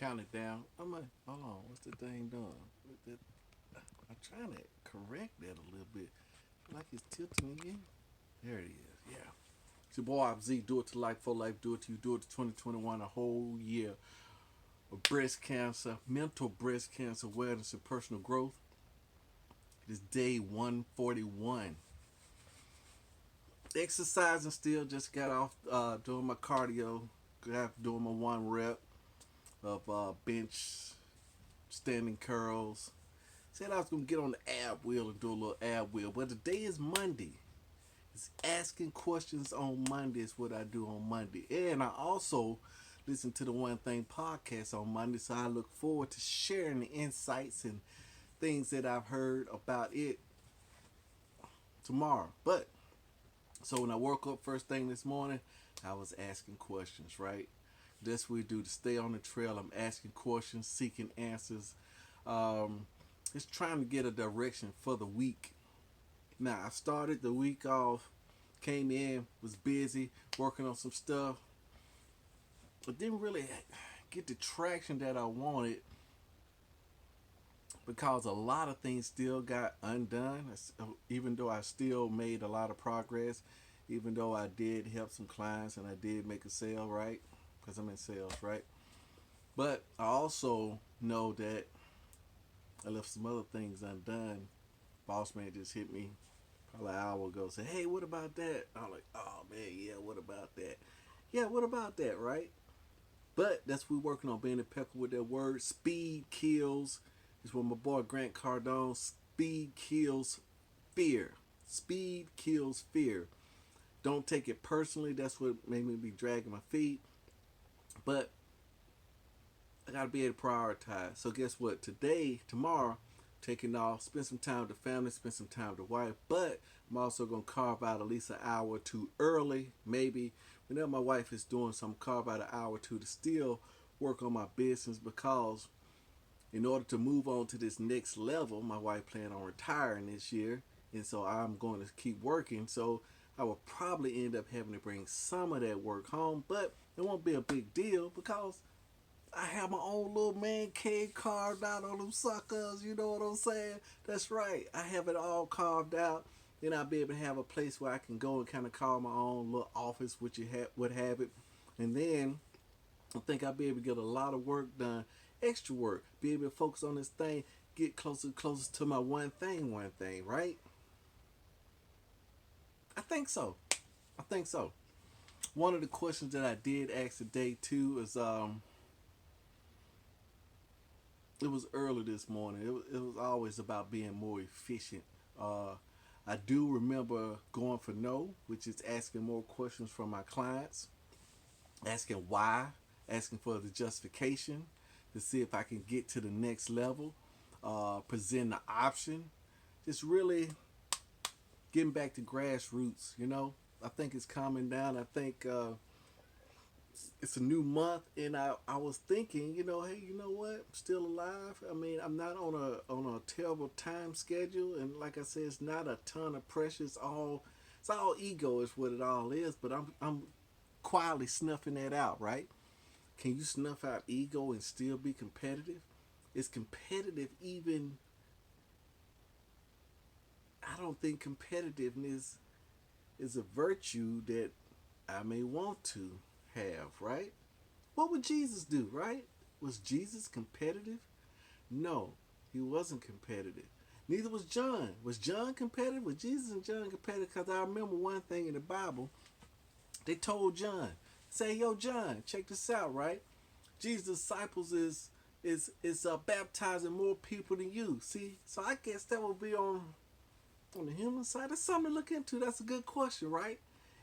count it down. I'm like, hold on, what's the thing doing? I'm trying to correct that a little bit. Like it's tilting again. There it is. Yeah. It's your boy Z. Do it to life for life. Do it to you. Do it to 2021. A whole year of breast cancer, mental breast cancer awareness, and personal growth. It is day 141. Exercising still. Just got off doing my cardio. Got doing my one rep of bench, standing curls. Said I was gonna get on the ab wheel and do a little ab wheel, but today is Monday. It's asking questions on Monday is what I do on Monday, and I also listen to the One Thing podcast on Monday. So I look forward to sharing the insights and things that I've heard about it tomorrow. But so when I woke up first thing this morning, I was asking questions. Right, that's what we do to stay on the trail. I'm asking questions, seeking answers. Um, just trying to get a direction for the week. Now I started the week off, came in, was busy working on some stuff, but didn't really get the traction that I wanted because a lot of things still got undone. Even though I still made a lot of progress, even though I did help some clients and I did make a sale, right? Because I'm in sales, right? But I also know that I left some other things undone. Boss man just hit me probably an hour ago. Said, "Hey, what about that?" I'm like, "Oh man, yeah, what about that? Yeah, what about that?" Right? But that's what we're working on, being impeccable with that word. Speed kills. Is what my boy Grant Cardone. Speed kills fear. Speed kills fear. Don't take it personally. That's what made me be dragging my feet. But I gotta be able to prioritize. So guess what? Today, tomorrow, taking off, spend some time with the family, spend some time with the wife. But I'm also gonna carve out at least an hour or two early, maybe. Whenever my wife is doing some, carve out an hour or two to still work on my business because in order to move on to this next level, my wife planned on retiring this year, and so I'm going to keep working. So I will probably end up having to bring some of that work home, but it won't be a big deal because I have my own little man cave carved out on them suckers. You know what I'm saying? That's right. I have it all carved out. Then I'll be able to have a place where I can go and kind of call my own little office, which you would have it. And then I think I'll be able to get a lot of work done, extra work, be able to focus on this thing, get closer and closer to my one thing, right? I think so. I think so. One of the questions that I did ask today too is it was early this morning. It was always about being more efficient. Uh, I do remember going for no, which is asking more questions from my clients, asking why, asking for the justification to see if I can get to the next level, present the option, just really getting back to grassroots. I think it's calming down. I think it's a new month, and I was thinking, hey, you know what? I'm still alive. I mean, I'm not on a terrible time schedule, and like I said, it's not a ton of pressure. It's all ego is what it all is. But I'm quietly snuffing that out, right? Can you snuff out ego and still be competitive? Is competitive even? I don't think competitiveness is a virtue that I may want to have, right? What would Jesus do, right? Was Jesus competitive? No, he wasn't competitive. Neither was John. Was John competitive? Was Jesus and John competitive? Because I remember one thing in the Bible. They told John, say, yo, John, check this out, right? Jesus' disciples is baptizing more people than you. See, so I guess that would be on the human side. That's something to look into. That's a good question, right?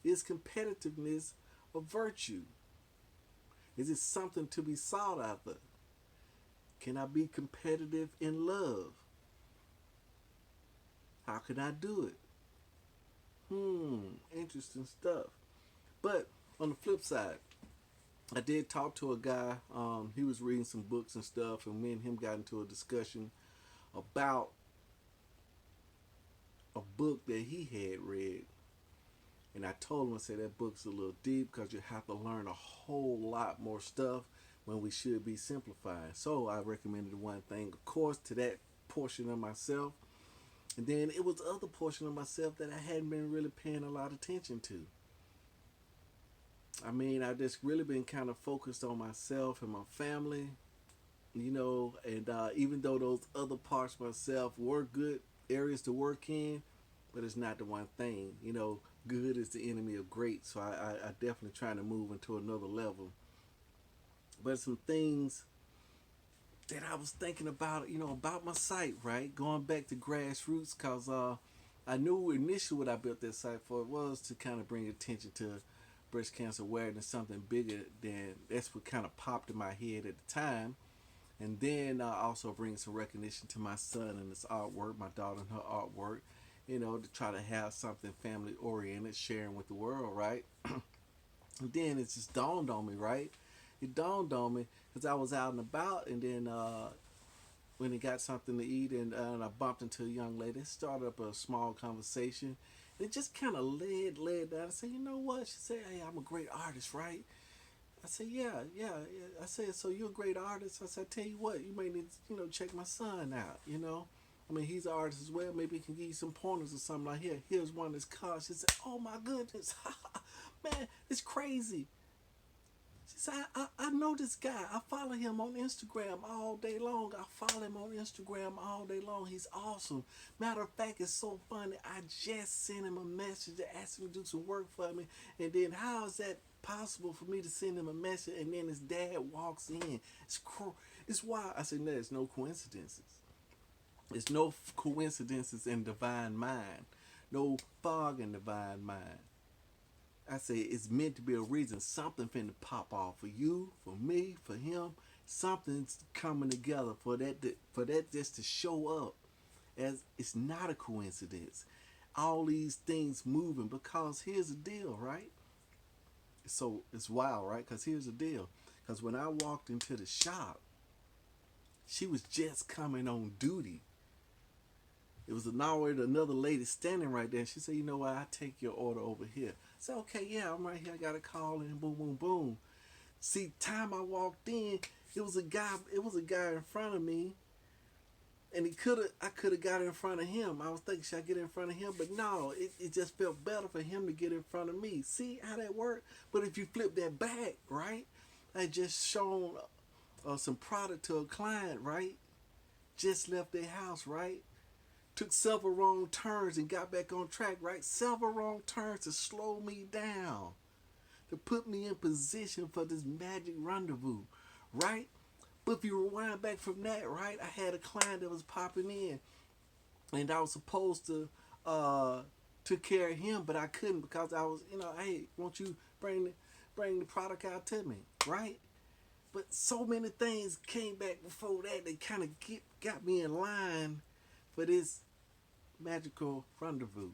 Is competitiveness a virtue? Is it something to be sought after? Can I be competitive in love? How can I do it? Interesting stuff. But on the flip side, I did talk to a guy. He was reading some books and stuff, and me and him got into a discussion about a book that he had read. And I told him, I said, that book's a little deep because you have to learn a whole lot more stuff. when we should be simplifying. So I recommended one thing, of course, to that portion of myself. And then it was the other portion of myself that I hadn't been really paying a lot of attention to. I mean, I've just really been kind of focused on myself and my family, and even though those other parts of myself were good areas to work in, but it's not the one thing. Good is the enemy of great. So I definitely trying to move into another level. But some things that I was thinking about, about my site, right? Going back to grassroots, because I knew initially what I built that site for was to kind of bring attention to breast cancer awareness, something bigger than that's what kind of popped in my head at the time. And then also bring some recognition to my son and his artwork, my daughter and her artwork, to try to have something family oriented, sharing with the world, right? And then it just dawned on me, right? It dawned on me because I was out and about, and then when he got something to eat, and I bumped into a young lady, it started up a small conversation. It just kind of led down. I said, you know what? She said, hey, I'm a great artist, right? I said, yeah. I said, so you're a great artist? I said, I tell you what, you may need to, check my son out. I mean, he's an artist as well. Maybe he can give you some pointers or something like here. Here's one of his cards. She said, oh my goodness, man, it's crazy. She said, I know this guy. I follow him on Instagram all day long. I follow him on Instagram all day long. He's awesome. Matter of fact, it's so funny. I just sent him a message to ask him to do some work for me. And then how is that possible for me to send him a message and then his dad walks in? It's wild. I said, no, there's no coincidences. There's no coincidences in divine mind. No fog in divine mind. I say it's meant to be a reason. Something finna pop off for you, for me, for him. Something's coming together for that just to show up. As it's not a coincidence. All these things moving because here's the deal, right? So it's wild, right? Because here's the deal. Because when I walked into the shop, she was just coming on duty. It was another lady standing right there. She said, you know what, I take your order over here. I said, okay, yeah, I'm right here. I got a call and boom, boom, boom. See, time I walked in, it was a guy in front of me. And I could have got in front of him. I was thinking, should I get in front of him? But no, it just felt better for him to get in front of me. See how that worked? But if you flip that back, right? I just shown some product to a client, right? Just left their house, right? Took several wrong turns and got back on track, right? Several wrong turns to slow me down, to put me in position for this magic rendezvous, right? But if you rewind back from that, right, I had a client that was popping in, and I was supposed to took care of him, but I couldn't because I was, hey, won't you bring the product out to me, right? But so many things came back before that kind of got me in line for this magical rendezvous.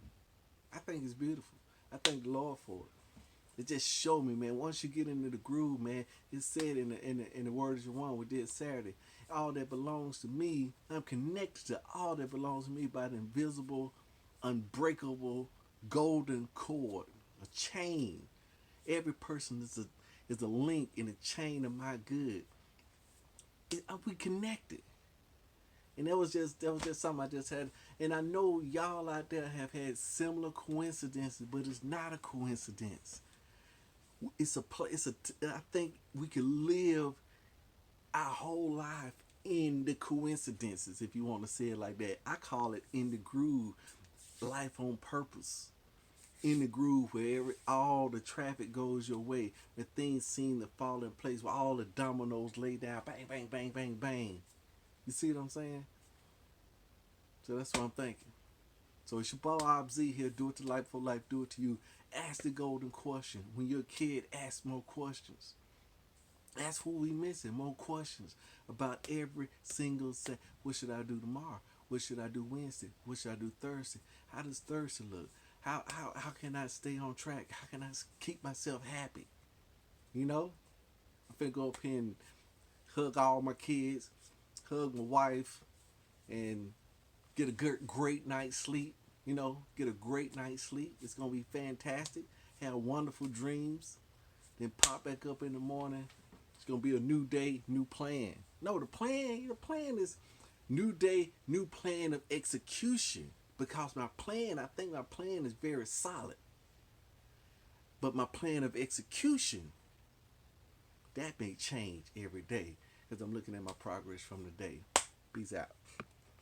I think it's beautiful. I thank the Lord for it. It just showed me, man. Once you get into the groove, man, it said in the words of one we did Saturday, all that belongs to me, I'm connected to all that belongs to me by the invisible, unbreakable golden cord, a chain. Every person is a link in a chain of my good. We connected. And that was just something I just had. And I know y'all out there have had similar coincidences, but it's not a coincidence. I think we can live our whole life in the coincidences, if you want to say it like that. I call it in the groove, life on purpose. In the groove where all the traffic goes your way, where things seem to fall in place, where all the dominoes lay down, bang, bang, bang, bang, bang. You see what I'm saying? So that's what I'm thinking. So it's your boy Obz here. Do it to life for life. Do it to you. Ask the golden question. When you're a kid, ask more questions. Ask what we missing. More questions about every single set. What should I do tomorrow? What should I do Wednesday? What should I do Thursday? How does Thursday look? How can I stay on track? How can I keep myself happy? I'm finna go up here and hug all my kids, hug my wife, and get a great night's sleep. Get a great night's sleep. It's gonna be fantastic. Have wonderful dreams. Then pop back up in the morning, It's gonna be a new day, new plan. No, the plan is new day, new plan of execution. Because I think my plan is very solid. But my plan of execution, that may change every day because I'm looking at my progress from the day. Peace out.